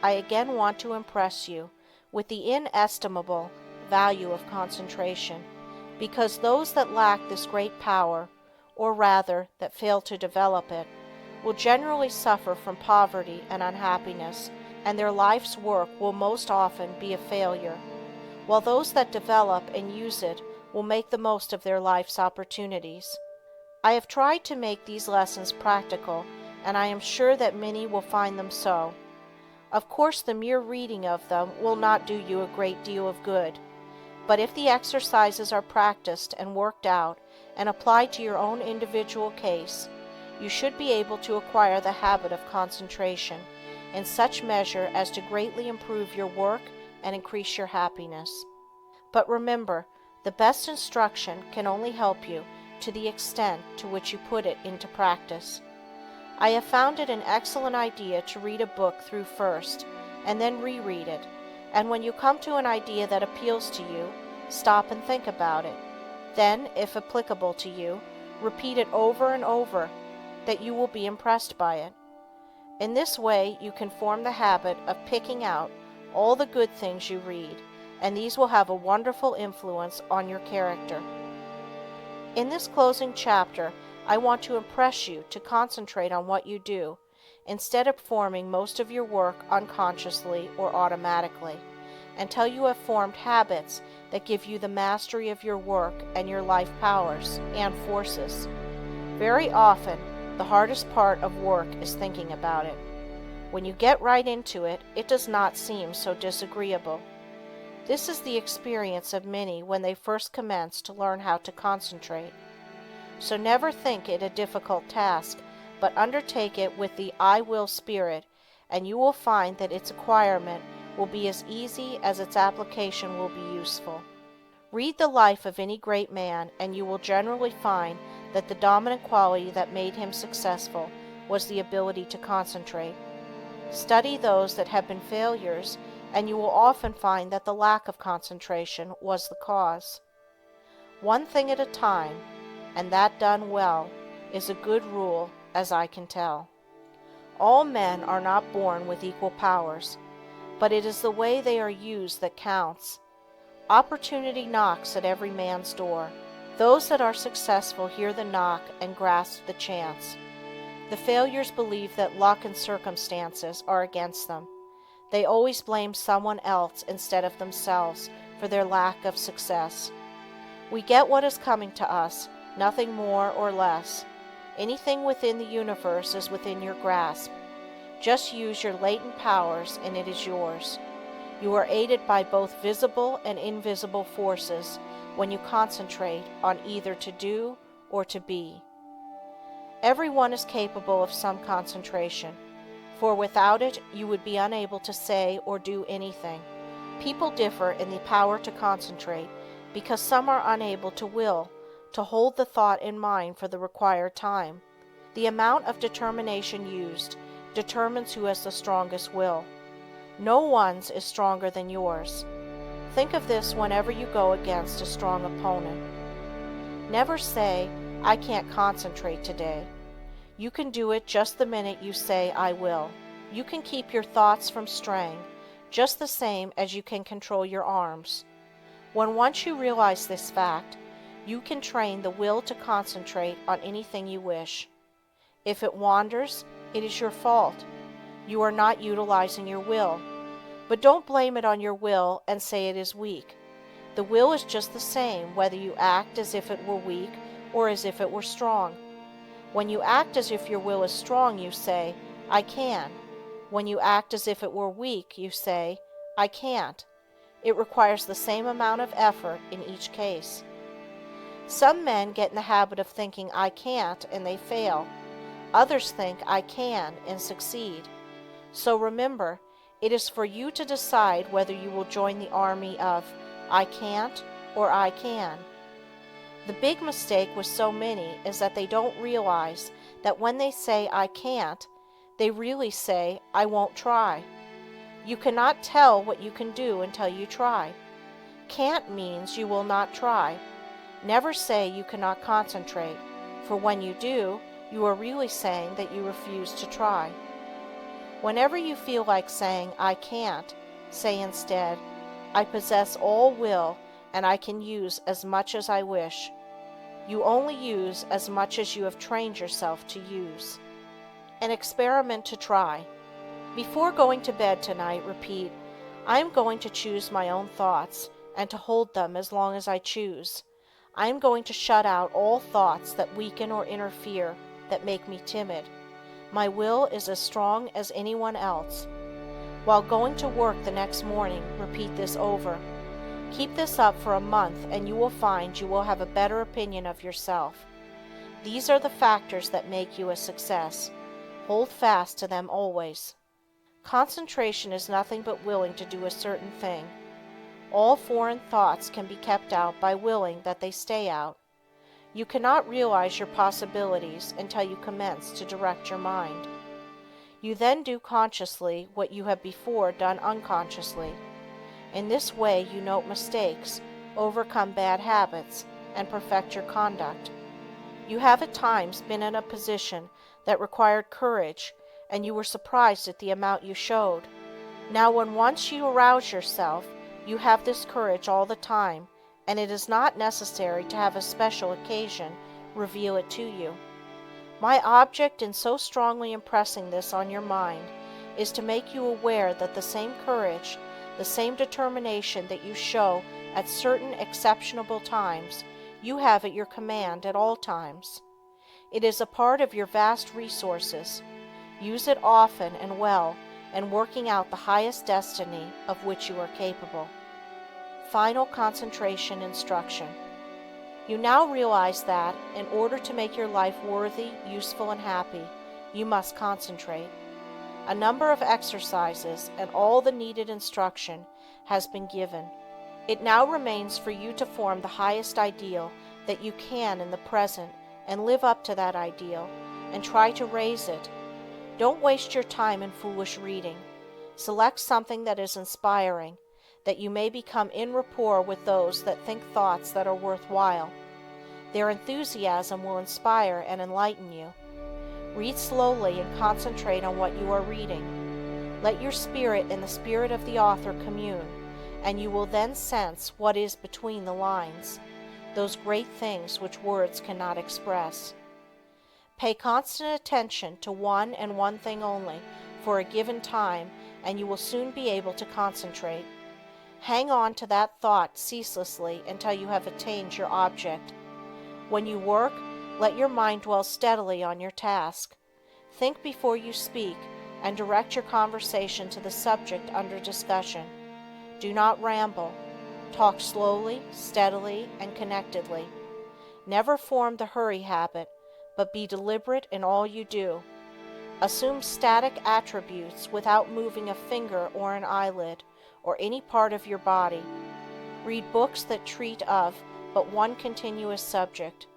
I again want to impress you with the inestimable value of concentration, because those that lack this great power, or rather, that fail to develop it, will generally suffer from poverty and unhappiness, and their life's work will most often be a failure, while those that develop and use it will make the most of their life's opportunities. I have tried to make these lessons practical, and I am sure that many will find them so. Of course, the mere reading of them will not do you a great deal of good, but if the exercises are practiced and worked out and applied to your own individual case, you should be able to acquire the habit of concentration in such measure as to greatly improve your work and increase your happiness. But remember, the best instruction can only help you to the extent to which you put it into practice. I have found it an excellent idea to read a book through first, and then reread it, and when you come to an idea that appeals to you, stop and think about it. Then, if applicable to you, repeat it over and over, that you will be impressed by it. In this way, you can form the habit of picking out all the good things you read, and these will have a wonderful influence on your character. In this closing chapter, I want to impress you to concentrate on what you do, instead of performing most of your work unconsciously or automatically, until you have formed habits that give you the mastery of your work and your life powers and forces. Very often, the hardest part of work is thinking about it. When you get right into it, it does not seem so disagreeable. This is the experience of many when they first commence to learn how to concentrate. So never think it a difficult task, but undertake it with the I will spirit, and you will find that its acquirement will be as easy as its application will be useful. Read the life of any great man, and you will generally find that the dominant quality that made him successful was the ability to concentrate. Study those that have been failures, and you will often find that the lack of concentration was the cause. One thing at a time, and that done well, is a good rule, as I can tell. All men are not born with equal powers, but it is the way they are used that counts. Opportunity knocks at every man's door. Those that are successful hear the knock and grasp the chance. The failures believe that luck and circumstances are against them. They always blame someone else instead of themselves for their lack of success. We get what is coming to us, nothing more or less. Anything within the universe is within your grasp. Just use your latent powers and it is yours. You are aided by both visible and invisible forces when you concentrate on either to do or to be. Everyone is capable of some concentration, for without it you would be unable to say or do anything. People differ in the power to concentrate because some are unable to will, to hold the thought in mind for the required time. The amount of determination used determines who has the strongest will. No one's is stronger than yours. Think of this whenever you go against a strong opponent. Never say, I can't concentrate today. You can do it just the minute you say, I will. You can keep your thoughts from straying, just the same as you can control your arms. When once you realize this fact, you can train the will to concentrate on anything you wish. If it wanders, it is your fault. You are not utilizing your will. But don't blame it on your will and say it is weak. The will is just the same whether you act as if it were weak or as if it were strong. When you act as if your will is strong, you say, I can. When you act as if it were weak, you say, I can't. It requires the same amount of effort in each case. Some men get in the habit of thinking I can't and they fail. Others think I can and succeed. So remember, it is for you to decide whether you will join the army of I can't or I can. The big mistake with so many is that they don't realize that when they say I can't, they really say I won't try. You cannot tell what you can do until you try. Can't means you will not try. Never say you cannot concentrate, for when you do, you are really saying that you refuse to try. Whenever you feel like saying, "I can't," say instead, "I possess all will and I can use as much as I wish." You only use as much as you have trained yourself to use. An experiment to try. Before going to bed tonight, repeat, "I am going to choose my own thoughts and to hold them as long as I choose. I am going to shut out all thoughts that weaken or interfere, that make me timid. My will is as strong as anyone else." While going to work the next morning, repeat this over. Keep this up for a month and you will find you will have a better opinion of yourself. These are the factors that make you a success. Hold fast to them always. Concentration is nothing but willing to do a certain thing. All foreign thoughts can be kept out by willing that they stay out. You cannot realize your possibilities until you commence to direct your mind. You then do consciously what you have before done unconsciously. In this way you note mistakes, overcome bad habits, and perfect your conduct. You have at times been in a position that required courage, and you were surprised at the amount you showed. Now when once you arouse yourself, you have this courage all the time, and it is not necessary to have a special occasion reveal it to you. My object in so strongly impressing this on your mind is to make you aware that the same courage, the same determination that you show at certain exceptional times, you have at your command at all times. It is a part of your vast resources. Use it often and well in working out the highest destiny of which you are capable. Final concentration instruction. You now realize that, in order to make your life worthy, useful, and happy, you must concentrate. A number of exercises and all the needed instruction has been given. It now remains for you to form the highest ideal that you can in the present and live up to that ideal and try to raise it. Don't waste your time in foolish reading. Select something that is inspiring, that you may become in rapport with those that think thoughts that are worthwhile. Their enthusiasm will inspire and enlighten you. Read slowly and concentrate on what you are reading. Let your spirit and the spirit of the author commune, and you will then sense what is between the lines, those great things which words cannot express. Pay constant attention to one and one thing only for a given time, and you will soon be able to concentrate. Hang on to that thought ceaselessly until you have attained your object. When you work, let your mind dwell steadily on your task. Think before you speak, and direct your conversation to the subject under discussion. Do not ramble. Talk slowly, steadily, and connectedly. Never form the hurry habit, but be deliberate in all you do. Assume static attributes without moving a finger or an eyelid, or any part of your body. Read books that treat of but one continuous subject.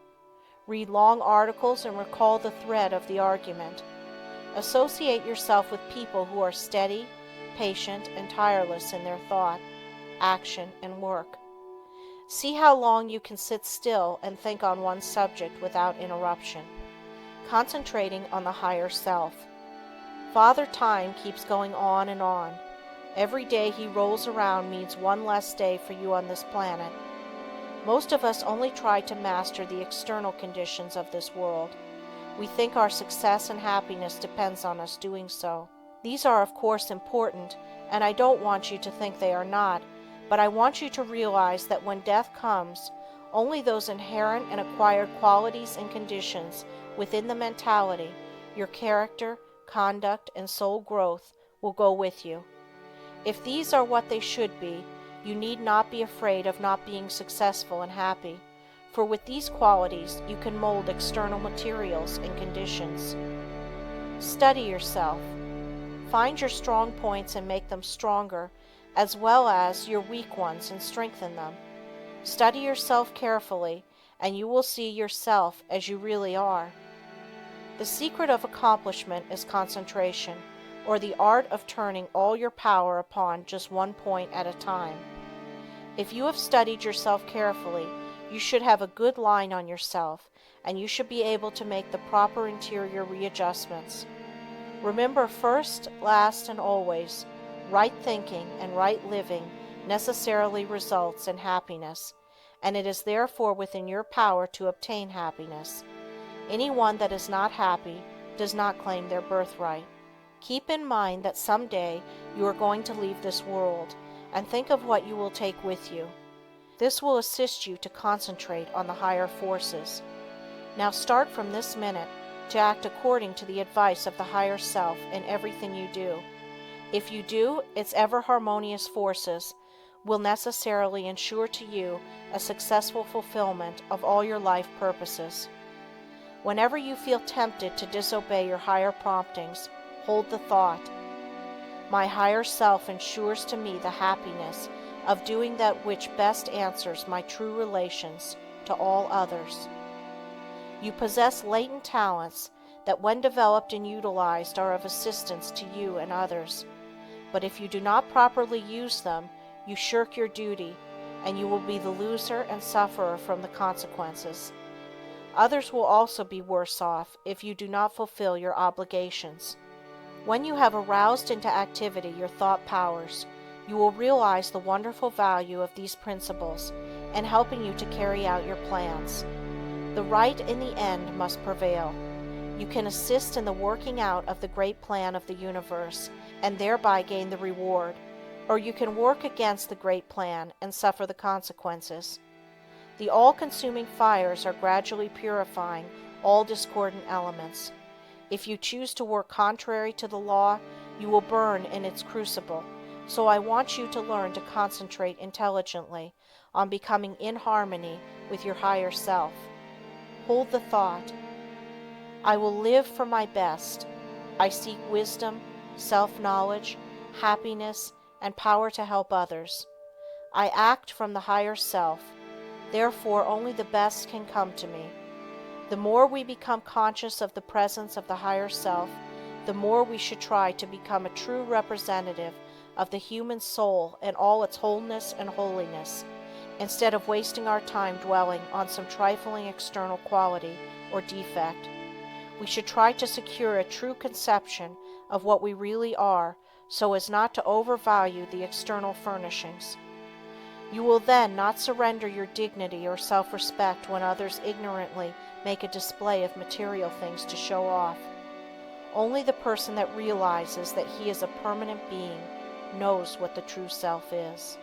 Read long articles and recall the thread of the argument. Associate yourself with people who are steady, patient, and tireless in their thought, action, and work. See how long you can sit still and think on one subject without interruption, concentrating on the higher self. Father Time keeps going on and on. Every day he rolls around means one less day for you on this planet. Most of us only try to master the external conditions of this world. We think our success and happiness depends on us doing so. These are of course important, and I don't want you to think they are not, but I want you to realize that when death comes, only those inherent and acquired qualities and conditions within the mentality, your character, conduct, and soul growth will go with you. If these are what they should be, you need not be afraid of not being successful and happy, for with these qualities you can mold external materials and conditions. Study yourself. Find your strong points and make them stronger, as well as your weak ones and strengthen them. Study yourself carefully, and you will see yourself as you really are. The secret of accomplishment is concentration, or the art of turning all your power upon just one point at a time. If you have studied yourself carefully, you should have a good line on yourself, and you should be able to make the proper interior readjustments. Remember, first, last, and always, right thinking and right living necessarily results in happiness, and it is therefore within your power to obtain happiness. Anyone that is not happy does not claim their birthright. Keep in mind that someday you are going to leave this world, and think of what you will take with you. This will assist you to concentrate on the higher forces. Now start from this minute to act according to the advice of the higher self in everything you do. If you do, its ever harmonious forces will necessarily ensure to you a successful fulfillment of all your life purposes. Whenever you feel tempted to disobey your higher promptings, hold the thought, my higher self ensures to me the happiness of doing that which best answers my true relations to all others. You possess latent talents that when developed and utilized are of assistance to you and others. But if you do not properly use them, you shirk your duty, and you will be the loser and sufferer from the consequences. Others will also be worse off if you do not fulfill your obligations. When you have aroused into activity your thought powers, you will realize the wonderful value of these principles in helping you to carry out your plans. The right in the end must prevail. You can assist in the working out of the great plan of the universe and thereby gain the reward, or you can work against the great plan and suffer the consequences. The all-consuming fires are gradually purifying all discordant elements. If you choose to work contrary to the law, you will burn in its crucible. So I want you to learn to concentrate intelligently on becoming in harmony with your higher self. Hold the thought, I will live for my best. I seek wisdom, self-knowledge, happiness, and power to help others. I act from the higher self. Therefore, only the best can come to me. The more we become conscious of the presence of the higher self, the more we should try to become a true representative of the human soul in all its wholeness and holiness, instead of wasting our time dwelling on some trifling external quality or defect. We should try to secure a true conception of what we really are, so as not to overvalue the external furnishings. You will then not surrender your dignity or self-respect when others ignorantly make a display of material things to show off. Only the person that realizes that he is a permanent being knows what the true self is.